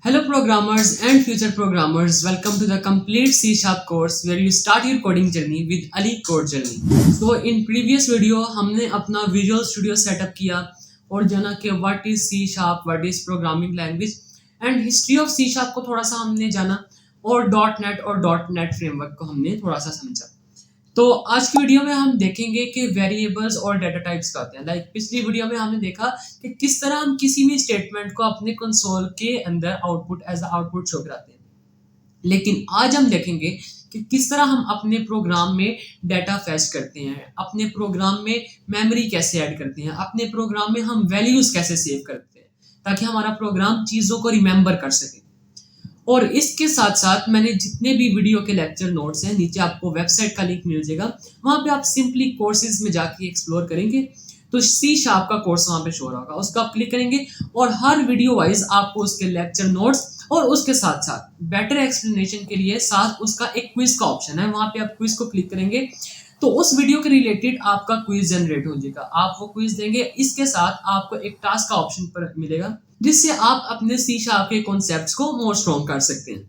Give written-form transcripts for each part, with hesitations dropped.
Hello programmers and future programmers, welcome to the complete C Sharp course where you start your coding journey with Ali Code Journey. So in previous video हमने अपना Visual Studio setup किया और जाना कि what is C Sharp, what is programming language and history of C Sharp को थोड़ा सा हमने जाना और .NET और .NET framework को हमने थोड़ा सा समझा। तो आज की वीडियो में हम देखेंगे कि वेरिएबल्स और डेटा टाइप्स क्या होते हैं। लाइक पिछली वीडियो में हमने देखा कि किस तरह हम किसी भी स्टेटमेंट को अपने कंसोल के अंदर आउटपुट एज आउटपुट शो कराते हैं, लेकिन आज हम देखेंगे कि किस तरह हम अपने प्रोग्राम में डाटा फैच करते हैं, अपने प्रोग्राम में मेमोरी कैसे ऐड करते हैं, अपने प्रोग्राम में हम वैल्यूज कैसे सेव करते हैं ताकि हमारा प्रोग्राम चीज़ों को रिमेंबर कर सके। और इसके साथ साथ मैंने जितने भी वीडियो के लेक्चर नोट्स हैं नीचे आपको वेबसाइट का लिंक मिल जाएगा, वहाँ पे आप सिंपली कोर्सेज में जाके एक्सप्लोर करेंगे तो सी शार्प का कोर्स वहाँ पे शो होगा, उसका आप क्लिक करेंगे और हर वीडियो वाइज आपको उसके लेक्चर नोट्स और उसके साथ साथ बेटर एक्सप्लेनेशन के लिए साथ उसका एक क्विज का ऑप्शन है, वहाँ पे आप क्विज को क्लिक करेंगे तो उस वीडियो के रिलेटेड आपका क्विज जनरेट हो जाएगा, आप वो क्विज देंगे। इसके साथ आपको एक टास्क का ऑप्शन पर मिलेगा जिससे आप अपने सी शार्प के कॉन्सेप्ट्स को मोर स्ट्रॉन्ग कर सकते हैं।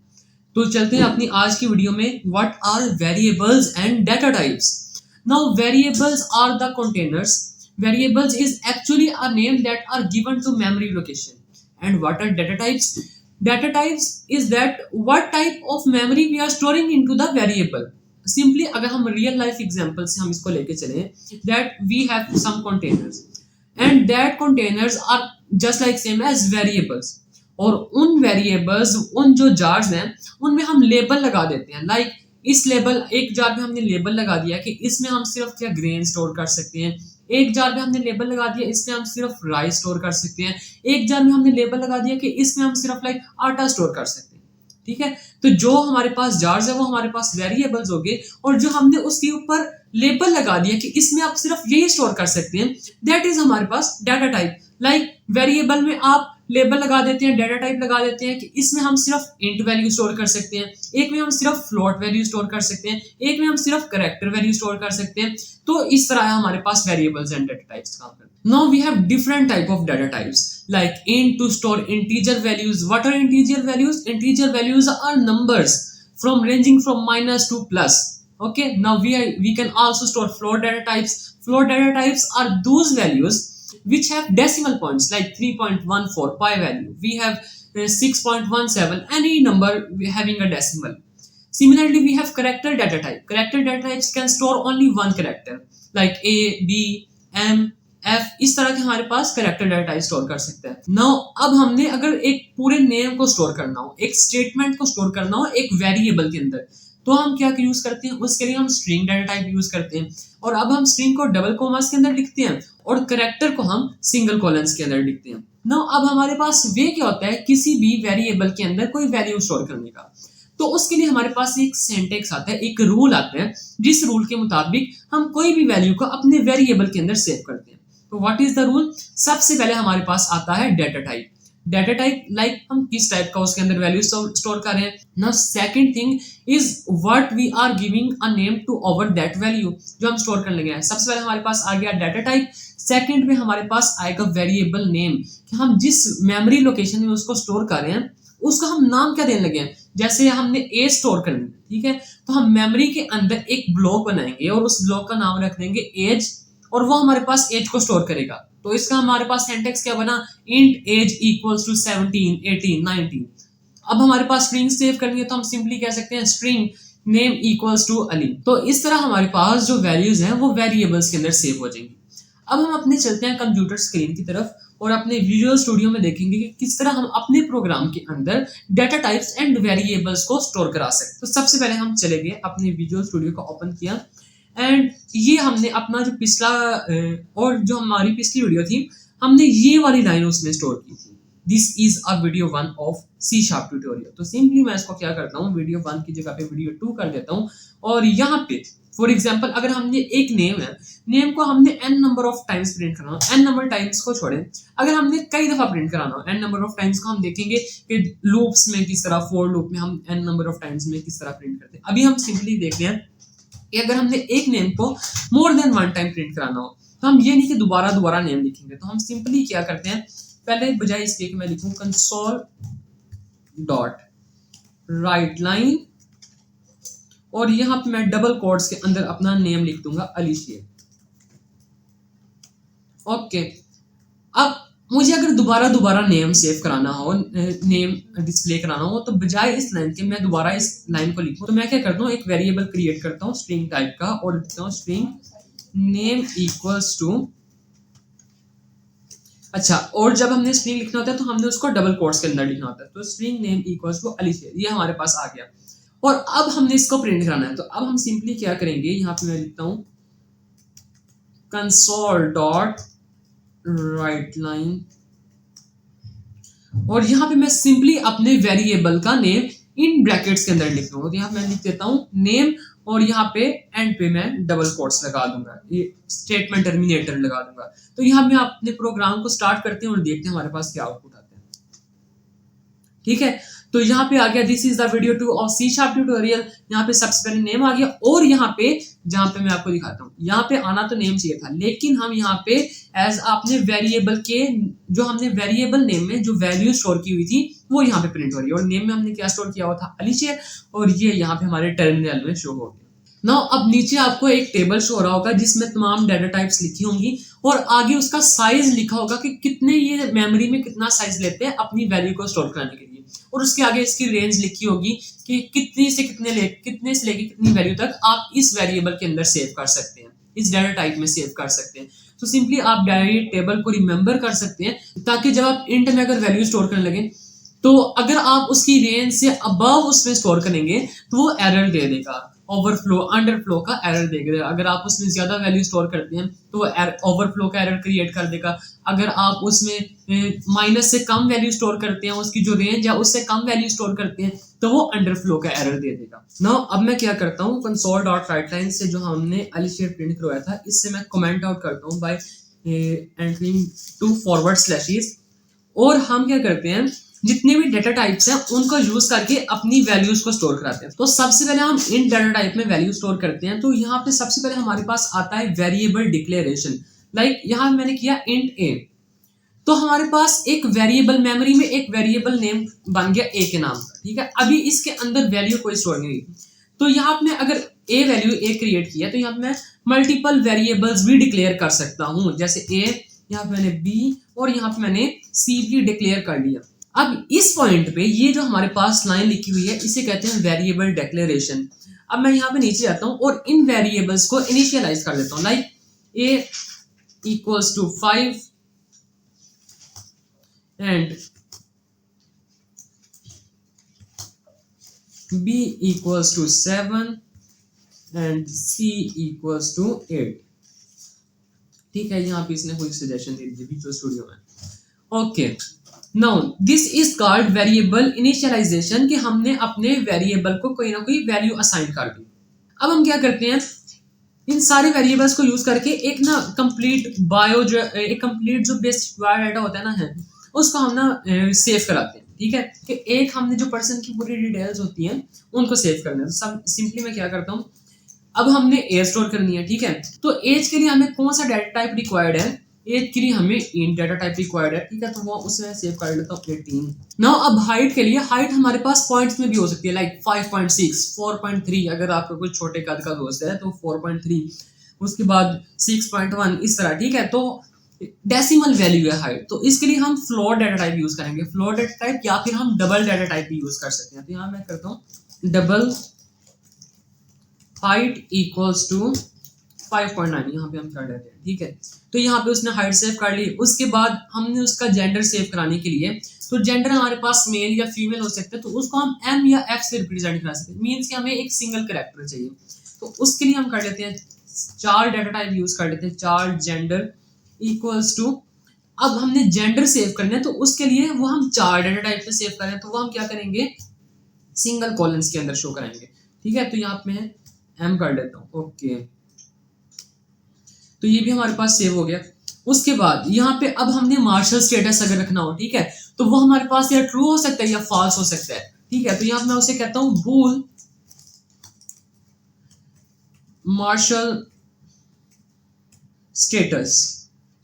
तो चलते हैं अपनी आज की वीडियो में। What are variables and data types. Now variables are the containers. Variables is actually a name that are given to memory location. And what are data types? Data types is that what type of memory we are storing into the variable. Simply अगर हम real life example से हम इसको लेके चले, that we have some containers and that containers are just like same as variables. और उन variables, उन जो जार्स हैं उनमें हम लेबल लगा देते हैं। लाइक इस लेबल, एक जार में हमने लेबल लगा दिया कि इसमें हम सिर्फ क्या ग्रेन स्टोर कर सकते हैं, एक जार में हमने लेबल लगा दिया इसमें हम सिर्फ राइस स्टोर कर सकते हैं, एक जार में हमने लेबल लगा दिया कि इसमें हम सिर्फ लाइक आटा स्टोर कर सकते हैं। ठीक है, तो जो हमारे पास जार्स है वो हमारे पास वेरिएबल्स हो गए और जो हमने उसके ऊपर लेबल लगा दिया कि इसमें आप सिर्फ यही स्टोर कर सकते हैं, दैट इज हमारे पास डाटा टाइप। लाइक वेरिएबल में आप लेबल लगा देते हैं, डाटा टाइप लगा देते हैं कि इसमें हम सिर्फ इंट वैल्यू स्टोर कर सकते हैं, एक में हम सिर्फ फ्लोट वैल्यू स्टोर कर सकते हैं, एक में हम सिर्फ कैरेक्टर वैल्यू स्टोर कर सकते हैं। तो इस तरह हमारे पास वेरिएबल्स एंड डाटा टाइप्स काम करते हैं। Now we have different type of data types like int to store integer values. What are integer values? Integer values are numbers ranging from minus to plus. Okay, now we can also store float data types. Float data types are those values which have decimal points like 3.14 pi value. We have 6.17, any number having a decimal. Similarly, we have character data type. Character data types can store only one character like A, B, M, F, इस तरह के हमारे पास character data type store कर सकते हैं। Now अब हमने अगर एक पूरे नेम को स्टोर करना हो, एक स्टेटमेंट को स्टोर करना हो एक वेरिएबल के अंदर, तो हम क्या यूज करते हैं? उसके लिए हम स्ट्रिंग डाटा टाइप यूज करते हैं। और अब हम स्ट्रिंग को डबल कोमास के अंदर लिखते हैं और कैरेक्टर को हम सिंगल कॉलम्स के अंदर लिखते हैं। नाउ अब हमारे पास वे क्या होता है किसी भी वेरिएबल के अंदर कोई वैल्यू स्टोर करने का, तो उसके लिए हमारे पास एक सिंटैक्स आता है, एक रूल आता है, जिस रूल के मुताबिक हम कोई भी वैल्यू को अपने वेरिएबल के अंदर सेव करते हैं। तो व्हाट इज द रूल? सबसे पहले हमारे पास आता है data type. Data type like हम किस टाइप का उसके अंदर वैल्यू स्टोर कर रहे हैं। Now second thing is what we are giving a name to over that value, जो हम स्टोर करने गए हैं। सबसे पहले हमारे पास आ गया डाटा टाइप, सेकंड में हमारे पास आएगा वेरिएबल नेम कि हम जिस मेमोरी लोकेशन में उसको स्टोर कर रहे हैं उसका हम नाम क्या देने लगे हैं। जैसे हमने ए स्टोर करनी है, ठीक है, तो हम मेमोरी के अंदर एक ब्लॉक बनाएंगे और उस ब्लॉक का नाम रख देंगे एज, और वो हमारे पास एज को स्टोर करेगा। तो इसका हमारे पास सिंटैक्स क्या बना? Int age equals to 17, 18, 19। अब हमारे पास स्ट्रिंग सेव करनी है तो हम सिंपली कह सकते हैं string name equals to Ali. तो इस तरह हमारे पास जो वैल्यूज हैं वो वेरिएबल्स के अंदर सेव हो जाएंगी। अब हम अपने चलते हैं कंप्यूटर स्क्रीन की तरफ और अपने विजुअल स्टूडियो में देखेंगे कि किस तरह हम अपने प्रोग्राम के अंदर डाटा टाइप्स एंड वेरिएबल्स को स्टोर करा सकते हैं। तो सबसे पहले हम चले गए अपने विजुअल स्टूडियो को ओपन किया एंड ये हमने अपना जो पिछला और जो हमारी पिछली वीडियो थी हमने ये वाली लाइन उसमें स्टोर की थी। This is a video 1 of C sharp tutorial. तो सिंपली मैं इसको क्या करता हूँ, वीडियो 1 की जगह पे वीडियो 2 कर देता हूँ और यहाँ पे फॉर एग्जाम्पल अगर हमने एक नेम है, नेम को हमने n number of times print कराना हो, n नंबर टाइम्स को छोड़े, अगर हमने कई दफा प्रिंट कराना हो n नंबर ऑफ टाइम्स को हम देखेंगे कि लूप्स में किस तरह, फॉर लूप में हम n नंबर ऑफ टाइम्स में किस तरह प्रिंट करते हैं। अभी हम सिंपली देखते हैं कि अगर हमने एक नेम को मोर देन 1 टाइम प्रिंट कराना हो तो हम ये नहीं कि दोबारा नेम लिखेंगे, तो हम सिंपली क्या करते हैं, पहले बजाय इसके कि मैं लिखूं कंसोल डॉट राइट लाइन, और यहां पे मैं डबल कोट्स के अंदर अपना नेम लिख दूंगा अली शेर। ओके, अब मुझे अगर दोबारा नेम सेव कराना हो, नेम डिस्प्ले कराना हो, तो बजाय इस लाइन के मैं दोबारा इस लाइन को लिखूं, तो मैं क्या करता हूँ, एक वेरिएबल क्रिएट करता हूँ स्ट्रिंग टाइप का, और लिखता हूँ स्ट्रिंग नेम इक्वल्स टू, अच्छा, और जब हमने स्ट्रिंग लिखना होता है तो हमने उसको डबल कोट्स के अंदर लिखना होता है, तो string name equals to Ali Sher, ये हमारे पास आ गया। और अब हमने इसको प्रिंट कराना है, तो अब हम सिंपली क्या करेंगे, यहाँ पे मैं लिखता हूँ कंसोल डॉट राइट लाइन, और यहाँ पे मैं सिंपली अपने वेरिएबल का नेम इन ब्रैकेट्स के अंदर लिख दूंगा, तो यहाँ मैं लिख देता हूँ नेम, और यहाँ पे एंड पे मैं डबल कोट्स लगा दूंगा, ये स्टेटमेंट टर्मिनेटर लगा दूंगा। तो यहाँ मैं अपने प्रोग्राम को स्टार्ट करते हैं और देखते हैं हमारे पास क्या आउटपुट आता है। ठीक है, तो यहाँ पे आ गया this is the video 2 of C sharp tutorial. यहाँ पे सबसे पहले नेम आ गया, और यहाँ पे जहाँ पे मैं आपको दिखाता हूँ, यहाँ पे आना तो नेम चाहिए था, लेकिन हम यहाँ पे एज अपने वेरिएबल के, जो हमने वेरिएबल नेम में जो वैल्यू स्टोर की हुई थी वो यहाँ पे प्रिंट हो रही है, और नेम में हमने क्या स्टोर किया हुआ था, अली शेर, और ये यहाँ पे हमारे टर्मिनल में शो हो गया। नाउ अब नीचे आपको एक टेबल शो हो रहा होगा जिसमें तमाम डाटा टाइप्स लिखी होंगी, और आगे उसका साइज लिखा होगा कि कितने ये मेमोरी में कितना साइज लेते हैं अपनी वैल्यू को स्टोर करने के लिए, और उसके आगे इसकी रेंज लिखी होगी कि कितने से लेके कितनी वैल्यू तक आप इस वेरिएबल के अंदर सेव कर सकते हैं, इस डाटा टाइप में सेव कर सकते हैं। तो सिंपली आप डायरेक्ट टेबल को रिमेंबर कर सकते हैं, ताकि जब आप इंट में अगर वैल्यू स्टोर करने लगे, तो अगर आप उसकी रेंज से अबव उसमें स्टोर करेंगे तो वो एरर दे देगा, ओवरफ्लो अंडरफ्लो का एरर देगा। अगर आप उसमें ज्यादा वैल्यू स्टोर करते हैं तो वो ओवरफ्लो का एरर क्रिएट कर देगा। अगर आप उसमें माइनस से कम वैल्यू स्टोर करते हैं, उसकी जो रेंज है उससे कम वैल्यू स्टोर करते हैं, तो वो अंडरफ्लो का एरर दे देगा। नाउ अब मैं क्या करता हूँ, कंसोल डॉट राइट लाइन से जो हमने अली शेर प्रिंट करवाया था, इससे मैं कमेंट आउट करता हूँ बाय एंटरिंग 2 फॉरवर्ड स्लैशेस, और हम क्या करते हैं, जितने भी डेटा टाइप्स हैं उनको यूज करके अपनी वैल्यूज को स्टोर कराते हैं। तो सबसे पहले हम इन डाटा टाइप में वैल्यू स्टोर करते हैं, तो यहाँ पे सबसे पहले हमारे पास आता है वेरिएबल डिक्लेरेशन। लाइक यहाँ मैंने किया इंट ए, तो हमारे पास एक वेरिएबल मेमोरी में एक वेरिएबल नेम बन गया ए के नाम का। ठीक है, अभी इसके अंदर वैल्यू कोई स्टोर नहीं हुई, तो यहाँ पे मैं अगर ए वैल्यू ए क्रिएट किया, तो यहाँ पे मैं मल्टीपल वेरिएबल्स भी डिक्लेयर कर सकता हूँ, जैसे ए, यहाँ पे मैंने बी, और यहाँ पे मैंने सी भी डिक्लेयर कर लिया। अब इस पॉइंट पे ये जो हमारे पास लाइन लिखी हुई है, इसे कहते हैं वेरिएबल डिक्लेरेशन। अब मैं यहाँ पे नीचे जाता हूँ और इन वेरिएबल्स को इनिशियलाइज कर देता हूँ, like A equals to 5 and B equals to 7 and C equals to 8। ठीक है, यहाँ पे इसने कोई सजेशन दे दी विजुअल स्टूडियो में। Okay, now this is called variable initialization, कि हमने अपने वेरिएबल को कोई ना कोई वैल्यू असाइन कर दी। अब हम क्या करते हैं, इन सारे वेरिएबल्स को यूज करके एक ना कंप्लीट बायो, जो एक कंप्लीट जो बेसिक डाटा होता है ना है, उसको हम ना सेव कराते हैं। ठीक है, कि एक हमने जो पर्सन की पूरी डिटेल्स होती हैं उनको सेव करना है। सब सिंपली मैं क्या करता हूँ, अब हमने एज स्टोर करनी है। ठीक है, तो एज के लिए हमें कौन सा डाटा टाइप रिक्वायर्ड है, एज के लिए हमें इन डाटा टाइप रिक्वायर्ड है। ठीक है, तो वो उसमें सेव कर लेता हूँ 18। नाउ अब हाइट के लिए, हाइट हमारे पास पॉइंट्स में भी हो सकती है, लाइक 5.6, 4.3, अगर आपका कोई छोटे कद का दोस्त है तो 4.3, उसके बाद 6.1, इस तरह। ठीक है, तो डेसिमल वैल्यू है हाइट, तो इसके लिए हम फ्लोट डाटा टाइप यूज करेंगे, फ्लोट डाटा टाइप, या फिर हम डबल डाटा टाइप भी यूज कर सकते हैं। तो यहाँ मैं करता हूँ डबल हाइट इक्वल्स टू 5.9, यहाँ पे हम कर लेते हैं। ठीक है, तो यहाँ पे उसने हाइट सेव कर ली। उसके बाद हमने उसका जेंडर सेव कराने के लिए, तो जेंडर हमारे पास मेल या फीमेल हो सकता है, तो उसको हम एम या एफ से रिप्रेजेंट करा सकते हैं, मीन्स कि हमें एक सिंगल कैरेक्टर चाहिए। तो उसके लिए हम कर लेते हैं 4 डाटा टाइप यूज कर लेते हैं, 4 जेंडर इक्वल्स टू, अब हमने जेंडर सेव करना है, तो उसके लिए वो हम 4 डाटा टाइप पे सेव करें, तो वो हम क्या करेंगे, सिंगल कॉलम्स के अंदर शो कराएंगे। ठीक है, तो यहाँ पे मैं एम कर लेता हूँ। ओके, तो ये भी हमारे पास सेव हो गया। उसके बाद यहाँ पे अब हमने मार्शल स्टेटस अगर रखना हो, ठीक है, तो वो हमारे पास या ट्रू हो सकता है या फॉल्स हो सकता है। ठीक है, तो यहाँ मैं उसे कहता हूँ बूल मार्शल स्टेटस।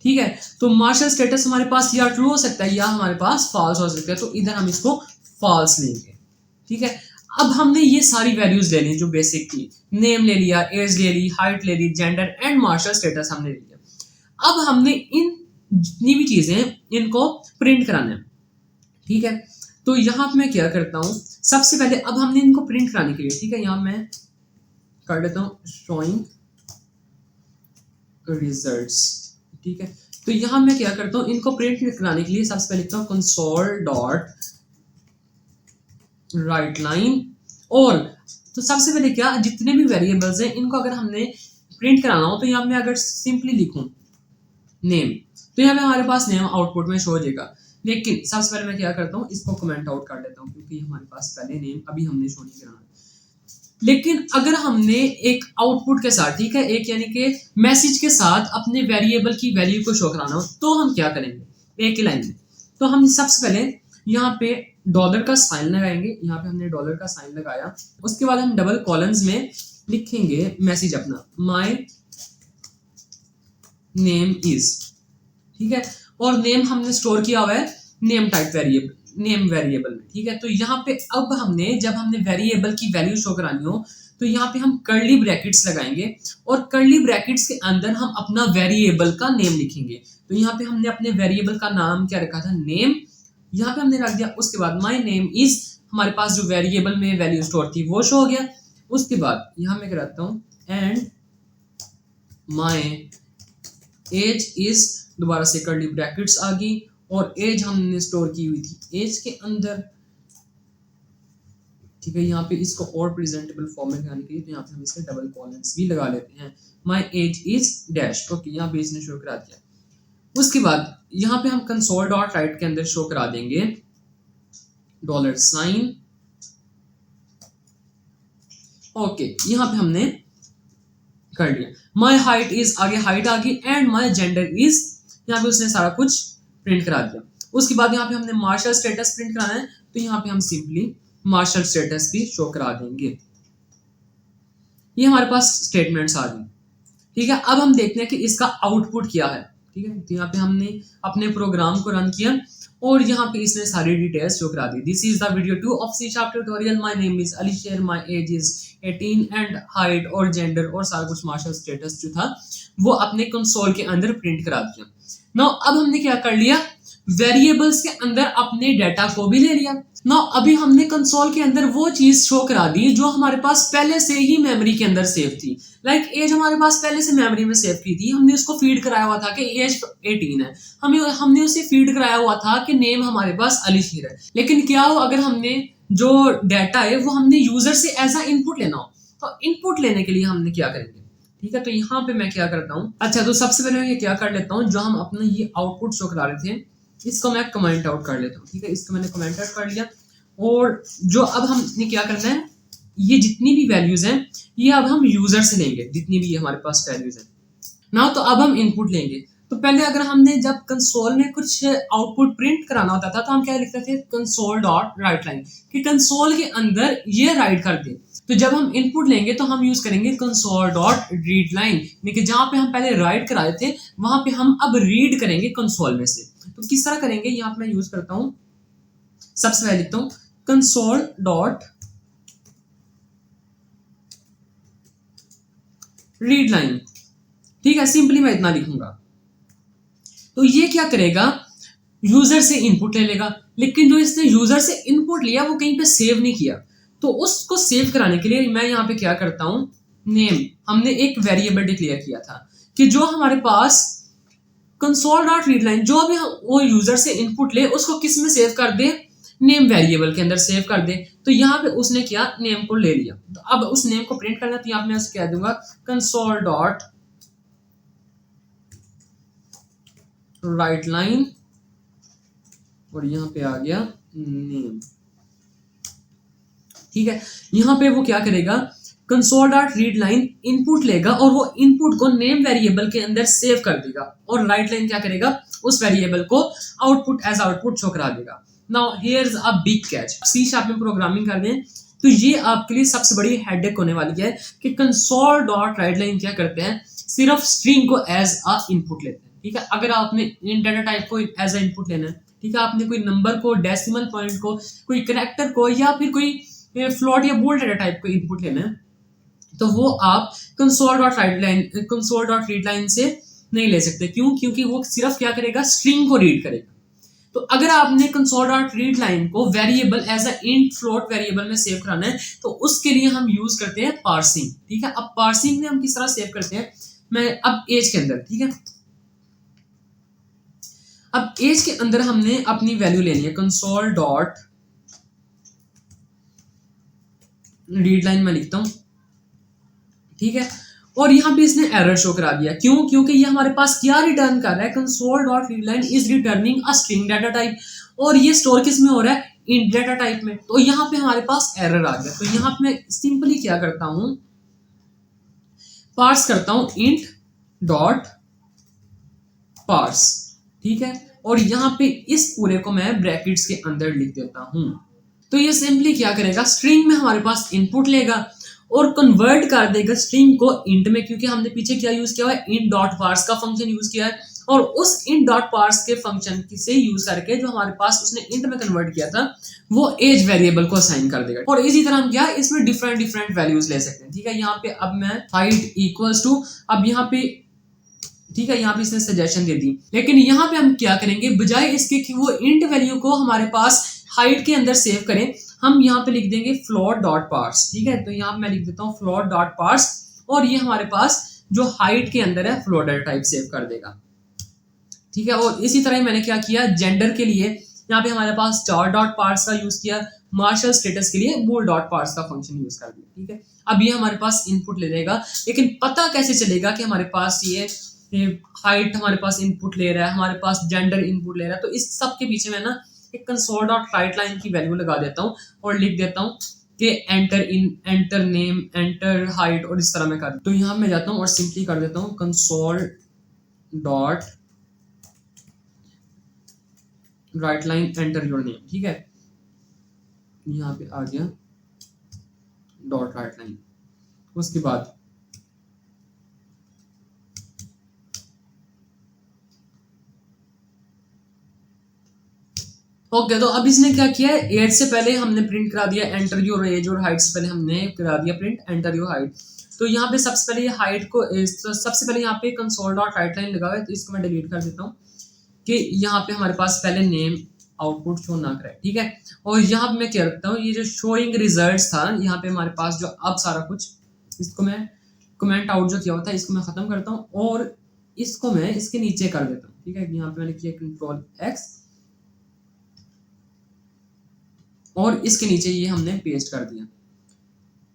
ठीक है, तो मार्शल स्टेटस हमारे पास या ट्रू हो सकता है या हमारे पास फॉल्स हो सकता है, तो इधर हम इसको फॉल्स लेंगे। ठीक है, अब हमने ये सारी वैल्यूज ले ली जो बेसिक थी, नेम ले लिया, एज ले ली, हाइट ले ली, जेंडर एंड मार्शल स्टेटस हमने ले लिया। अब हमने इन जितनी भी चीजें इनको प्रिंट कराना है। ठीक है, तो यहाँ पे मैं क्या करता हूँ, सबसे पहले अब हमने इनको प्रिंट कराने के लिए, ठीक है, यहाँ मैं कर देता हूँ शोइंग रिजल्ट्स। ठीक है, तो यहाँ मैं क्या करता हूँ, इनको प्रिंट कराने के लिए सबसे पहले लिखता हूँ कंसोल डॉट राइट लाइन। और तो सबसे पहले क्या, जितने भी वेरिएबल्स हैं इनको अगर हमने प्रिंट कराना हो तो यहाँ मैं अगर सिंपली लिखूं नेम, तो यहाँ पे हमारे पास नेम आउटपुट में शो हो जाएगा। लेकिन सबसे पहले मैं क्या करता हूँ, इसको कमेंट आउट कर देता हूँ क्योंकि हमारे पास पहले नेम अभी हमने शो नहीं कराना। लेकिन अगर हमने एक आउटपुट के साथ, ठीक है, एक यानी कि मैसेज के साथ अपने वेरिएबल की वैल्यू को शो कराना हो तो हम क्या करेंगे एक ही लाइन में। तो हम सबसे पहले यहाँ पे डॉलर का साइन लगाएंगे, यहाँ पे हमने डॉलर का साइन लगाया, उसके बाद हम डबल कॉलम्स में लिखेंगे मैसेज अपना, माय नेम इज। ठीक है, और नेम हमने स्टोर किया हुआ है name type variable, name variable में। ठीक है, तो यहाँ पे अब हमने जब हमने वेरिएबल की वैल्यू शो करानी हो तो यहाँ पे हम कर्ली ब्रैकेट्स लगाएंगे और कर्ली ब्रैकेट्स के अंदर हम अपना वेरिएबल का नेम लिखेंगे। तो यहाँ पे हमने अपने वेरिएबल का नाम क्या रखा था, नेम, यहाँ पे हमने रख दिया। उसके बाद माय नेम इज, हमारे पास जो वेरिएबल में वैल्यू स्टोर थी वो शो हो गया। उसके बाद यहाँ मैं कराता हूँ एंड माय एज इज, दोबारा से कर्ली ब्रैकेट्स आ गई और एज हमने स्टोर की हुई थी एज के अंदर। ठीक है, यहाँ पे इसको और प्रेजेंटेबल फॉर्म में दिखाने के लिए तो यहाँ पे हम इसके डबल कॉलम्स भी लगा लेते हैं, my age is dash. Okay, यहाँ पे इसने शो करा दिया। उसके बाद यहाँ पे हम कंसोल डॉट राइट के अंदर शो करा देंगे डॉलर साइन। ओके, यहाँ पे हमने कर लिया। माय हाइट इज, आगे हाइट आ गई, एंड माय जेंडर इज, यहाँ पे उसने सारा कुछ प्रिंट करा दिया। उसके बाद यहाँ पे हमने मार्शल स्टेटस प्रिंट कराना है तो यहाँ पे हम सिंपली मार्शल स्टेटस भी शो करा देंगे। ये हमारे पास स्टेटमेंट्स आ गई। ठीक है, अब हम देखते हैं कि इसका आउटपुट क्या है। ठीक है, तो यहाँ पे हमने अपने प्रोग्राम को रन किया और यहाँ पे इसने सारी डिटेल्स शो करा दी। This is the video 2 of C# tutorial, my name is Ali Sher, my age is 18 and height और जेंडर और सारा कुछ मार्शल स्टेटस जो था वो अपने कंसोल के अंदर प्रिंट करा दिया। नाउ अब हमने क्या कर लिया, वेरिएबल्स के अंदर अपने डाटा को भी ले लिया। नाउ अभी हमने कंसोल के अंदर वो चीज शो करा दी जो हमारे पास पहले से ही मेमोरी के अंदर सेव थी। लाइक एज हमारे पास पहले से मेमोरी में सेव की थी, हमने उसको फीड कराया हुआ था कि एज 18 है, हमने उसे फीड कराया हुआ था कि नेम हमारे पास अली शेर है। लेकिन क्या हो अगर हमने जो डाटा है वो हमने यूजर से एज अ इनपुट लेना हो, तो इनपुट लेने के लिए हमने क्या करेंगे। ठीक है, तो यहाँ पे मैं क्या करता हूँ, अच्छा तो सबसे पहले मैं क्या कर लेता हूँ, जो हम अपना ये आउटपुट शो करा रहे थे इसको मैं कमेंट आउट कर लेता हूँ। ठीक है, इसको मैंने कमेंट आउट कर लिया और जो अब हमने क्या करना है, ये जितनी भी वैल्यूज हैं ये अब हम यूजर से लेंगे, जितनी भी हमारे पास वैल्यूज हैं ना। तो अब हम इनपुट लेंगे। तो पहले अगर हमने जब कंसोल में कुछ आउटपुट प्रिंट कराना होता था तो हम क्या लिखते थे, कंसोल डॉट राइट लाइन, कि कंसोल के अंदर ये राइट कर दे। तो जब हम इनपुट लेंगे तो हम यूज करेंगे कंसोल डॉट रीड लाइन, यानी कि जहां पे हम पहले राइट कराए थे वहां पे हम अब रीड करेंगे कंसोल में से। तो किस तरह करेंगे, यहाँ पे मैं यूज करता हूँ, सबसे पहले लिखता हूँ कंसोल डॉट रीड लाइन। ठीक है, सिंपली मैं इतना लिखूंगा। तो ये क्या करेगा, यूजर से इनपुट ले लेगा, लेकिन जो इसने यूजर से इनपुट लिया वो कहीं पे सेव नहीं किया। तो उसको सेव कराने के लिए मैं यहाँ पे क्या करता हूँ, नेम, हमने एक वेरिएबल डिक्लेयर किया था कि जो हमारे पास कंसोल डॉट रीड लाइन जो भी वो यूजर से इनपुट ले उसको किस में सेव कर दे, नेम वेरिएबल के अंदर सेव कर दे। तो यहाँ पे उसने क्या, नेम को ले लिया। तो अब उस नेम को प्रिंट करना, तो यहाँ पे मैं उसे कह दूंगा कंसोल डॉट राइट लाइन और यहाँ पे आ गया नेम। ठीक है, यहाँ पे वो क्या करेगा, console dot read line input लेगा और वो इनपुट को नेम वेरिएबल के अंदर सेव कर देगा और राइट लाइन क्या करेगा, उस वेरिएबल को आउटपुट एज आउटपुट शो करा देगा। Now here's a big catch, C# में प्रोग्रामिंग कर दें तो ये आपके लिए सबसे बड़ी हेडेक होने वाली है कि कंसोल डॉट राइट लाइन क्या करते हैं, सिर्फ स्ट्रिंग को एज अ इनपुट लेते हैं। ठीक है, अगर आपने इन डाटा टाइप को एज अ इनपुट लेना है ठीक है, आपने कोई नंबर को, डेसिमल पॉइंट को, कोई कैरेक्टर को या फिर कोई फ्लोट या बोल्ड डाटा टाइप को इनपुट लेना है, तो वो आप कंसोल डॉट रीड लाइन से नहीं ले सकते। क्यों? क्योंकि वो सिर्फ क्या करेगा, स्ट्रिंग को रीड करेगा। तो अगर आपने कंसोल डॉट रीड लाइन को variable as a int float variable में सेव कराना है, तो उसके लिए हम यूज करते हैं पार्सिंग। ठीक है, अब पार्सिंग में हम किस तरह सेव करते हैं, मैं अब एज के अंदर, ठीक है, अब एज के अंदर हमने अपनी वैल्यू लेनी है, कंसोल डॉट रीड लाइन में लिखता हूं, ठीक है, और यहां पे इसने एरर शो करा दिया। क्यों? क्योंकि ये हमारे पास क्या रिटर्न कर रहा है, console dot read line is returning a string data type, और ये स्टोर किस में हो रहा है, इंट डाटा टाइप में। तो यहां पे हमारे पास एरर आ गया। तो यहां पे मैं सिंपली क्या करता हूं, पार्स करता हूं इंट डॉट पार्स, ठीक है, और यहां पे इस पूरे को मैं ब्रैकेट्स के अंदर लिख देता हूं। तो ये सिंपली क्या करेगा, स्ट्रिंग में हमारे पास इनपुट लेगा और कन्वर्ट कर देगा स्ट्रिंग को इंट में, क्योंकि हमने पीछे क्या यूज किया है, int डॉट पार्स का फंक्शन यूज किया है, और उस int डॉट पार्स के फंक्शन से यूज करके जो हमारे पास उसने इंट में कन्वर्ट किया था, वो एज वेरिएबल को असाइन कर देगा। और इसी तरह हम क्या, इसमें डिफरेंट वैल्यूज ले सकते हैं। ठीक है, यहाँ पे अब मैं हाइट इक्वल्स टू, अब यहाँ पे ठीक है, यहाँ पे इसने सजेशन दे दी, लेकिन यहाँ पे हम क्या करेंगे, बजाय इसके कि वो इंट वैल्यू को हमारे पास हाइट के अंदर सेव करें, हम यहाँ पे लिख देंगे फ्लोट डॉट पार्स। ठीक है, तो यहाँ पे मैं लिख देता हूँ फ्लोट डॉट पार्स, और ये हमारे पास जो हाइट के अंदर है फ्लोट डाटा टाइप सेव कर देगा। ठीक है, और इसी तरह मैंने क्या किया, जेंडर के लिए यहाँ पे हमारे पास स्टार डॉट पार्स का यूज किया, मार्शल स्टेटस के लिए बोल डॉट पार्स का फंक्शन यूज कर दिया। ठीक है, अब ये हमारे पास इनपुट ले लेगा, लेकिन पता कैसे चलेगा कि हमारे पास ये हाइट हमारे पास इनपुट ले रहा है, हमारे पास जेंडर इनपुट ले रहा है। तो इस सब के पीछे मैं ना एक कंसोल डॉट राइट लाइन की वैल्यू लगा देता हूँ और लिख देता हूँ कि एंटर नेम, एंटर हाइट, और इस तरह मैं कर। तो यहाँ मैं जाता हूँ और सिंपली कर देता हूँ console dot right line enter your name. ठीक है, यहाँ पे आ गया डॉट राइट लाइन। उसके बाद ओके, तो अब इसने क्या किया है, एज से पहले हमने प्रिंट करा दिया एंटर योर एज, और हाइट से पहले हमने करा दिया प्रिंट एंटर योर हाइट। तो यहाँ पे सबसे पहले ये हाइट को, सबसे पहले यहाँ पे कंसोल डॉट राइट लाइन लगा हुआ है, तो इसको मैं डिलीट कर देता हूँ कि यहाँ पे हमारे पास पहले नेम आउटपुट शो ना करे। ठीक है, और यहाँ पे मैं क्या रखता हूँ, ये जो शोइंग रिजल्ट्स था, यहाँ पे हमारे पास जो अब सारा कुछ, इसको मैं कमेंट आउट जो किया हुआ था इसको मैं खत्म करता हूँ और इसको मैं इसके नीचे कर देता हूँ। ठीक है, यहाँ पे मैंने किया कंट्रोल एक्स और इसके नीचे ये हमने पेस्ट कर दिया,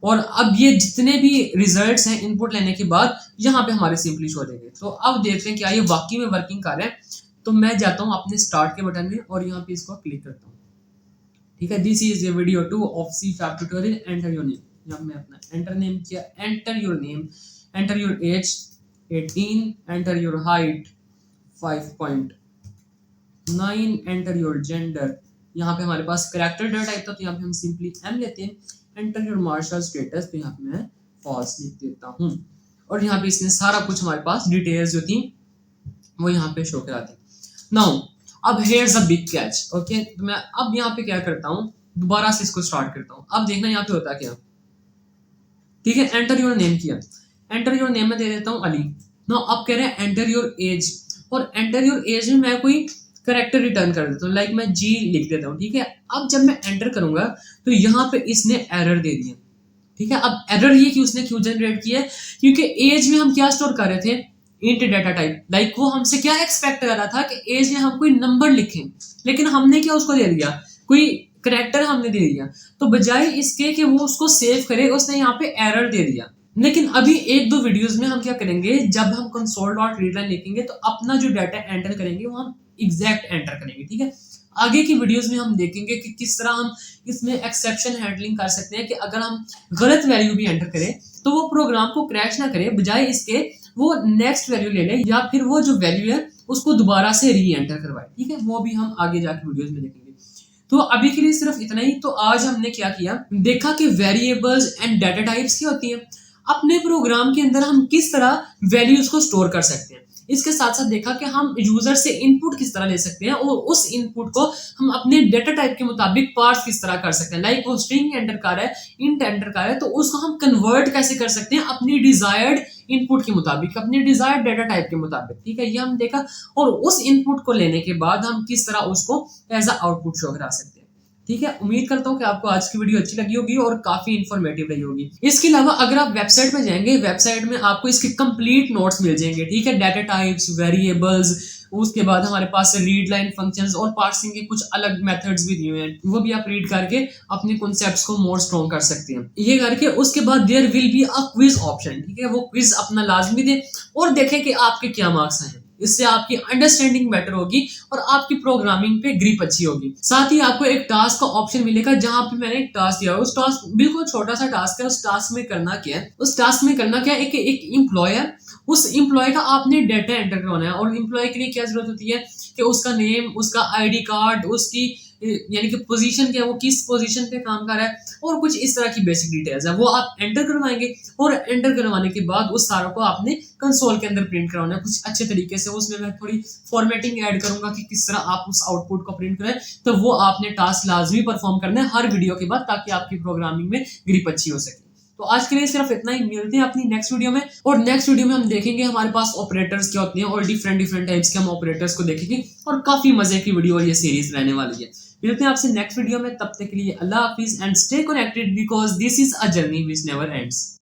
और अब ये जितने भी रिजल्ट्स हैं इनपुट लेने के बाद यहाँ पे हमारे सिंपली शो देंगे। तो अब देखते हैं क्या ये वाकई में वर्किंग कर रहा है। तो मैं जाता हूँ अपने स्टार्ट के बटन में और यहाँ पे इसको क्लिक करता हूँ। ठीक है, this is a video 2 of C sharp tutorial, enter your name. यहाँ मैं अपना एंटर नेम किया, enter your name, enter your age 18, enter your height 5.9, enter your gender, यहाँ पे हमारे पास कैरेक्टर डाटा टाइप था तो यहाँ पे हम सिंपली एम लेते हैं, एंटर योर मार्शल स्टेटस, तो यहाँ पे मैं फॉल्स लिख देता हूँ, और यहाँ पे इसने सारा कुछ हमारे पास डिटेल्स जो थी वो यहाँ पे शो करा दी। नाउ अब हेयर्स अ बिग कैच। ओके, तो मैं अब यहाँ पे क्या करता हूँ, दोबारा से इसको स्टार्ट करता हूँ। अब देखना यहाँ पे होता क्या। ठीक है, एंटर योर नेम किया, एंटर योर नेम में दे देता हूँ अली। नाउ अब कह रहे हैं एंटर योर एज, और एंटर योर एज में मैं कोई करेक्टर रिटर्न कर देता हूँ, लाइक मैं जी लिख देता हूँ। ठीक है, अब जब मैं एंटर करूंगा तो यहाँ पे इसने एरर दे दिया। ठीक है, अब एरर ये कि उसने क्यों जनरेट किया है, क्योंकि एज में हम क्या स्टोर कर रहे थे, इंट डाटा टाइप। लाइक वो हमसे क्या एक्सपेक्ट कर रहा था कि एज में हम कोई नंबर लिखें, लेकिन हमने क्या उसको दे दिया, कोई करेक्टर हमने दे दिया। तो बजाय इसके कि वो उसको सेव करे, उसने यहाँ पे एरर दे दिया। लेकिन अभी एक दो वीडियोस में हम क्या करेंगे, जब हम कंसोल डॉट रीड लाइन लिखेंगे तो अपना जो डाटा एंटर करेंगे वो हम एग्जैक्ट एंटर करेंगे। ठीक है, आगे की वीडियोस में हम देखेंगे कि किस तरह हम इसमें एक्सेप्शन हैंडलिंग कर सकते हैं कि अगर हम गलत वैल्यू भी एंटर करें तो वो प्रोग्राम को क्रैश ना करे, बजाय इसके वो नेक्स्ट वैल्यू ले ले या फिर वो जो वैल्यू है उसको दोबारा से री एंटर करवाए। ठीक है, वो भी हम आगे जाके वीडियोस में देखेंगे। तो अभी के लिए सिर्फ इतना ही। तो आज हमने क्या किया, देखा कि वेरिएबल्स एंड डाटा टाइप्स क्या होती है, अपने प्रोग्राम के अंदर हम किस तरह वैल्यूज को स्टोर कर सकते हैं। इसके साथ साथ देखा कि हम यूजर से इनपुट किस तरह ले सकते हैं और उस इनपुट को हम अपने डेटा टाइप के मुताबिक पार्स किस तरह कर सकते हैं। लाइक वो स्ट्रिंग एंटर कर रहा है, इंट एंटर कर रहा है, तो उसको हम कन्वर्ट कैसे कर सकते हैं अपनी डिजायर्ड इनपुट के मुताबिक, अपनी डिजायर्ड डेटा टाइप के मुताबिक। ठीक है, ये हम देखा। और उस इनपुट को लेने के बाद हम किस तरह उसको एज अ आउटपुट शो करा सकते हैं। ठीक है, उम्मीद करता हूँ कि आपको आज की वीडियो अच्छी लगी होगी और काफी इंफॉर्मेटिव रही होगी। इसके अलावा अगर आप वेबसाइट में जाएंगे, वेबसाइट में आपको इसके कंप्लीट नोट्स मिल जाएंगे। ठीक है, डाटा टाइप्स, वेरिएबल्स, उसके बाद हमारे पास रीड लाइन फंक्शंस और पार्सिंग के कुछ अलग मेथड्स भी दिए हुए हैं, वो भी आप रीड करके अपने कॉन्सेप्ट्स को मोर स्ट्रॉन्ग कर सकते हैं। ये करके उसके बाद there will be a quiz option. ठीक है, वो क्विज अपना लाजमी दें और देखें कि आपके क्या मार्क्स हैं। इससे आपकी अंडरस्टैंडिंग बेटर होगी और आपकी प्रोग्रामिंग पे ग्रिप अच्छी होगी। साथ ही आपको एक टास्क का ऑप्शन मिलेगा, जहां पे मैंने एक टास्क दिया है। उस टास्क बिल्कुल छोटा सा टास्क है। उस टास्क में करना क्या है, उस टास्क में करना क्या है, एक एम्प्लॉय है, उस एम्प्लॉय का आपने डाटा एंटर करवाना है। और एम्प्लॉय के लिए क्या जरूरत होती है कि उसका नेम, उसका आईडी कार्ड, उसकी यानी कि पोजीशन क्या है, वो किस पोजीशन पे काम कर रहा है, और कुछ इस तरह की बेसिक डिटेल्स है, वो आप एंटर करवाएंगे। और एंटर करवाने के बाद उस सारों को आपने कंसोल के अंदर प्रिंट करवाना है कुछ अच्छे तरीके से। उसमें मैं थोड़ी फॉर्मेटिंग ऐड करूंगा कि किस तरह आप उस आउटपुट को प्रिंट करें। तो वो आपने टास्क लाजमी परफॉर्म करना है हर वीडियो के बाद, ताकि आपकी प्रोग्रामिंग में ग्रिप अच्छी हो सके। तो आज के लिए सिर्फ इतना ही। मिलते हैं अपनी नेक्स्ट वीडियो में, और नेक्स्ट वीडियो में हम देखेंगे हमारे पास ऑपरेटर्स क्या होते हैं और डिफरेंट टाइप्स के हम ऑपरेटर्स को देखेंगे, और काफी मजे की वीडियो और ये सीरीज रहने वाली है। मिलते हैं आपसे नेक्स्ट वीडियो में, तब तक के लिए अल्लाह हाफिज and stay connected because this is a journey which never ends.